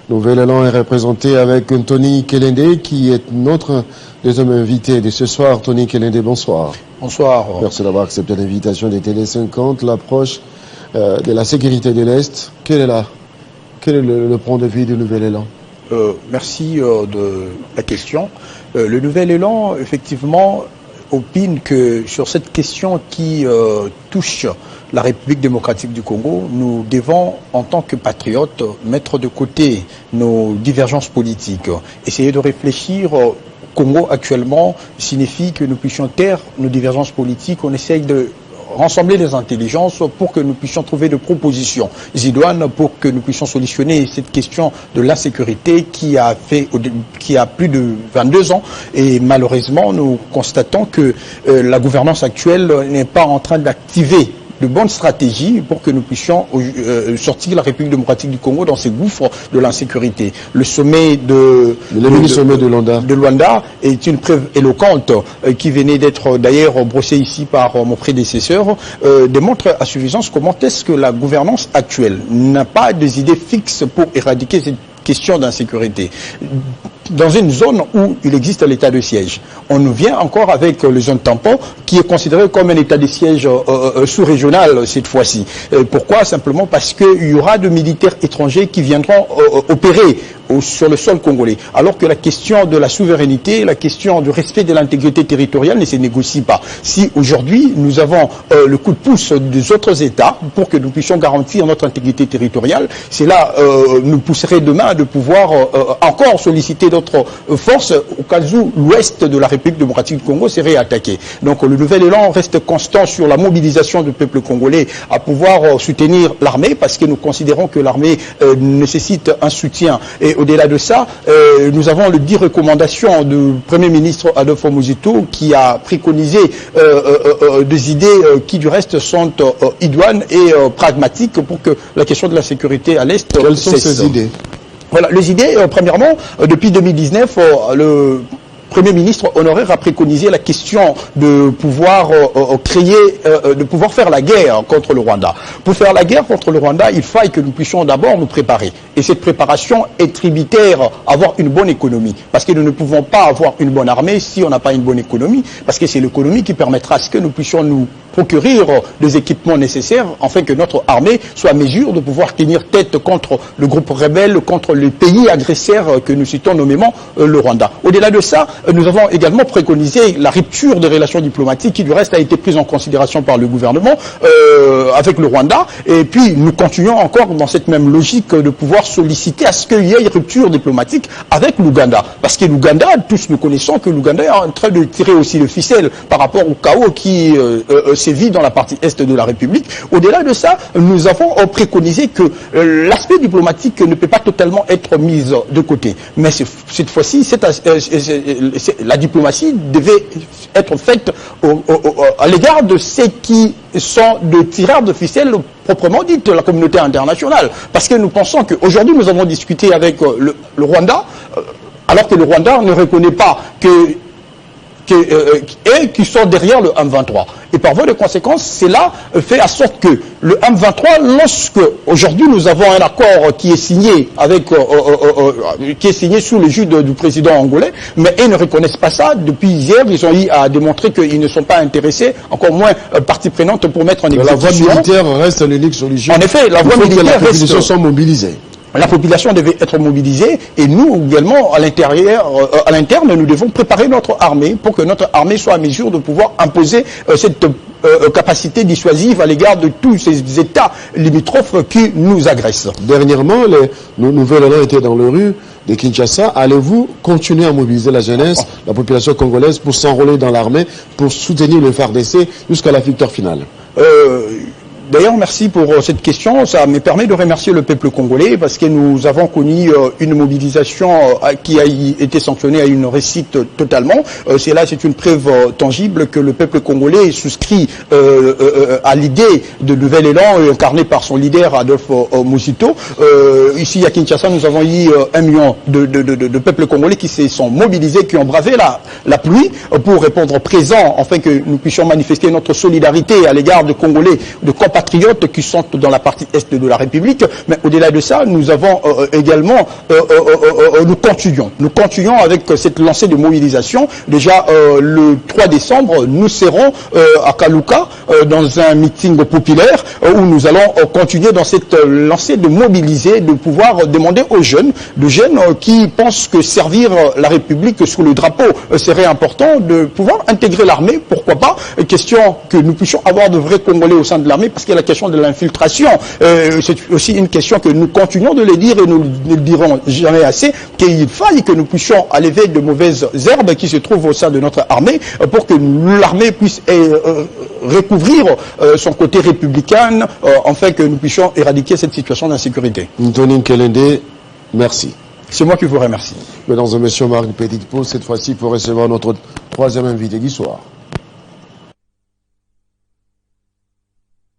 Nouvel Élan est représenté avec Tony Kelende, qui est notre deuxième invité de ce soir. Tony Kelende, bonsoir. Bonsoir. Merci d'avoir accepté l'invitation des Télé 50, l'approche de la sécurité de l'Est. Quel est le point de vue du Nouvel Élan? Merci de la question. Le Nouvel Élan, effectivement, opine que sur cette question qui touche la République démocratique du Congo, nous devons, en tant que patriotes, mettre de côté nos divergences politiques. Essayer de réfléchir. Congo actuellement signifie que nous puissions taire nos divergences politiques. On essaye de rassembler les intelligences pour que nous puissions trouver des propositions idoines pour que nous puissions solutionner cette question de l'insécurité qui a plus de 22 ans. Et malheureusement, nous constatons que la gouvernance actuelle n'est pas en train d'activer de bonnes stratégies pour que nous puissions sortir la République démocratique du Congo dans ces gouffres de l'insécurité. Le sommet de Luanda est une preuve éloquente qui venait d'être d'ailleurs brossée ici par mon prédécesseur, démontre à suffisance comment est-ce que la gouvernance actuelle n'a pas des idées fixes pour éradiquer cette question d'insécurité. Dans une zone où il existe l'état de siège. On nous vient encore avec le zone tampon qui est considéré comme un état de siège sous-régional cette fois-ci. Pourquoi? Simplement parce qu'il y aura de militaires étrangers qui viendront opérer sur le sol congolais. Alors que la question de la souveraineté, la question du respect de l'intégrité territoriale ne se négocie pas. Si aujourd'hui nous avons le coup de pouce des autres États pour que nous puissions garantir notre intégrité territoriale, cela nous pousserait demain de pouvoir encore solliciter d'autres forces au cas où l'ouest de la République démocratique du Congo serait attaqué. Donc le Nouvel Élan reste constant sur la mobilisation du peuple congolais à pouvoir soutenir l'armée parce que nous considérons que l'armée nécessite un soutien. Et au-delà de ça, nous avons le 10 recommandations du Premier ministre Adolphe Muzito qui a préconisé des idées qui du reste sont idoines et pragmatiques pour que la question de la sécurité à l'Est Quelles sont ces idées? Voilà, les idées, premièrement, depuis 2019, le Premier ministre honoraire a préconisé la question de pouvoir de pouvoir faire la guerre contre le Rwanda. Pour faire la guerre contre le Rwanda, il faille que nous puissions d'abord nous préparer. Et cette préparation est tributaire à avoir une bonne économie. Parce que nous ne pouvons pas avoir une bonne armée si on n'a pas une bonne économie. Parce que c'est l'économie qui permettra à ce que nous puissions nous procurer des équipements nécessaires afin que notre armée soit à mesure de pouvoir tenir tête contre le groupe rebelle, contre les pays agresseurs que nous citons nommément le Rwanda. Au-delà de ça, nous avons également préconisé la rupture des relations diplomatiques qui du reste a été prise en considération par le gouvernement avec le Rwanda. Et puis nous continuons encore dans cette même logique de pouvoir solliciter à ce qu'il y ait une rupture diplomatique avec l'Ouganda. Parce que l'Ouganda, tous nous connaissons que l'Ouganda est en train de tirer aussi le ficelle par rapport au chaos qui sévit dans la partie est de la République. Au-delà de ça, nous avons préconisé que l'aspect diplomatique ne peut pas totalement être mis de côté. Mais cette fois-ci, la diplomatie devait être faite à l'égard de ceux qui sont des tireurs de ficelle proprement dites, la communauté internationale. Parce que nous pensons qu'aujourd'hui, nous avons discuté avec le Rwanda, alors que le Rwanda ne reconnaît pas et qui sont derrière le M23. Et par voie de conséquence, cela fait à sorte que le M23, lorsque aujourd'hui nous avons un accord qui est signé avec, qui est signé sous l'égide du président angolais, mais ils ne reconnaissent pas ça. Depuis hier, ils ont eu à démontrer qu'ils ne sont pas intéressés, encore moins partie prenante pour mettre en exécution. La voie militaire reste l'unique solution. En effet, la voie militaire reste. Les populations sont mobilisées. La population devait être mobilisée et nous également à l'interne, nous devons préparer notre armée pour que notre armée soit à mesure de pouvoir imposer cette capacité dissuasive à l'égard de tous ces États limitrophes qui nous agressent. Dernièrement, nos Nouvel Élan étaient dans les rues de Kinshasa. Allez-vous continuer à mobiliser la jeunesse, la population congolaise pour s'enrôler dans l'armée, pour soutenir le FARDC jusqu'à la victoire finale? D'ailleurs, merci pour cette question. Ça me permet de remercier le peuple congolais parce que nous avons connu une mobilisation qui a été sanctionnée à une réussite totalement. C'est une preuve tangible que le peuple congolais souscrit à l'idée de Nouvel Élan incarné par son leader Adolphe Muzito. Ici à Kinshasa, nous avons eu 1 million de peuples congolais qui se sont mobilisés, qui ont bravé la pluie pour répondre présent afin que nous puissions manifester notre solidarité à l'égard de Congolais, de compatriotes compatriotes qui sont dans la partie est de la République, mais au-delà de ça, nous avons également, nous continuons avec cette lancée de mobilisation. Déjà, le 3 décembre, nous serons à Kalouka dans un meeting populaire où nous allons continuer dans cette lancée de mobiliser, de pouvoir demander aux jeunes, qui pensent que servir la République sous le drapeau serait important, de pouvoir intégrer l'armée, pourquoi pas, question que nous puissions avoir de vrais Congolais au sein de l'armée, parce qu'il y a la question de l'infiltration, c'est aussi une question que nous continuons de le dire et nous ne le dirons jamais assez, qu'il faille que nous puissions enlever de mauvaises herbes qui se trouvent au sein de notre armée pour que l'armée puisse recouvrir son côté républicain, afin que nous puissions éradiquer cette situation d'insécurité. Antonin Kelende, merci. C'est moi qui vous remercie. Mesdames et messieurs, Marc Petite Pause, cette fois-ci pour recevoir notre troisième invité du soir.